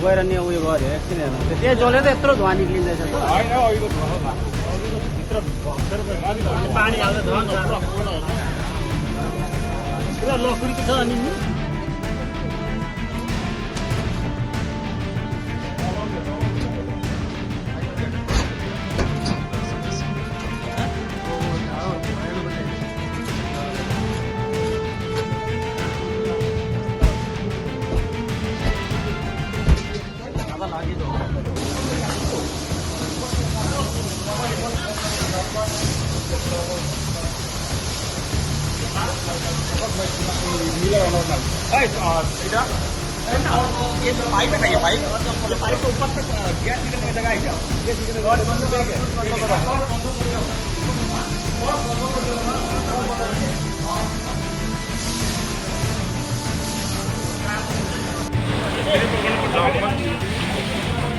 गएर नि उयो गऱ्यो एकछिन हेर्नु त्यहाँ जलेर यत्रो धुवा निक्लिँदैछ त पानी हाल्दा धुवा लकुरी छ अनि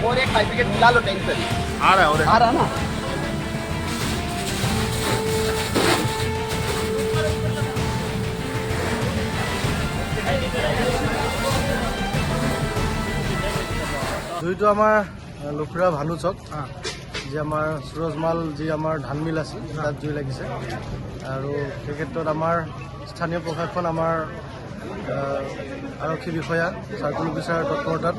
और एक पाइप के मिला लो टैंक पे आ रहा ना জুইটো আমাৰ লখুৰা ভানু চক যি আমাৰ সুৰজমাল যি আমাৰ ধান মিল আছিল তাত জুই লাগিছে আৰু এই ক্ষেত্ৰত আমাৰ স্থানীয় প্ৰশাসন আমাৰ আৰক্ষী বিষয়া চাৰ্কুল অফিচাৰ তৎপৰতাত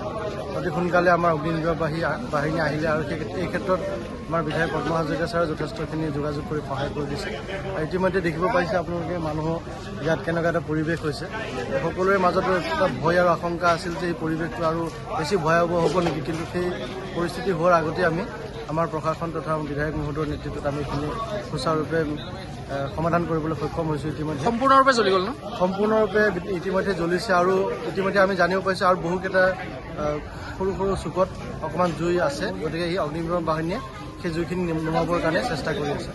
অতি সোনকালে আমাৰ অগ্নি নিৰ্বাপক বাহিনী আহিলে আৰু এই ক্ষেত্ৰত আমাৰ বিধায়ক পদ্ম হাজৰিকা ছাৰে যথেষ্টখিনি যোগাযোগ কৰি সহায় কৰি দিছে আৰু ইতিমধ্যে দেখিব পাইছে আপোনালোকে মানুহ ইয়াত কেনেকুৱা এটা পৰিৱেশ হৈছে সকলোৰে মাজত এটা ভয় আৰু আশংকা আছিল যে এই পৰিৱেশটো আৰু বেছি ভয়াৱহ হ'ব নেকি কিন্তু সেই পৰিস্থিতি হোৱাৰ আগতে আমি আমাৰ প্ৰশাসন তথা বিধায়ক মহোদয়ৰ নেতৃত্বত আমি এইখিনি সুচাৰুৰূপে সমাধান কৰিবলৈ সক্ষম হৈছোঁ ইতিমধ্যে সম্পূৰ্ণৰূপে জ্বলি গ'ল ন সম্পূৰ্ণৰূপে ইতিমধ্যে জ্বলিছে আৰু ইতিমধ্যে আমি জানিব পাৰিছোঁ আৰু বহুকেইটা সৰু সৰু চুকত অকণমান জুই আছে গতিকে এই অগ্নিনিৰ্বাপক বাহিনীয়ে সেই জুইখিনি নুমাবৰ কাৰণে চেষ্টা কৰি আছে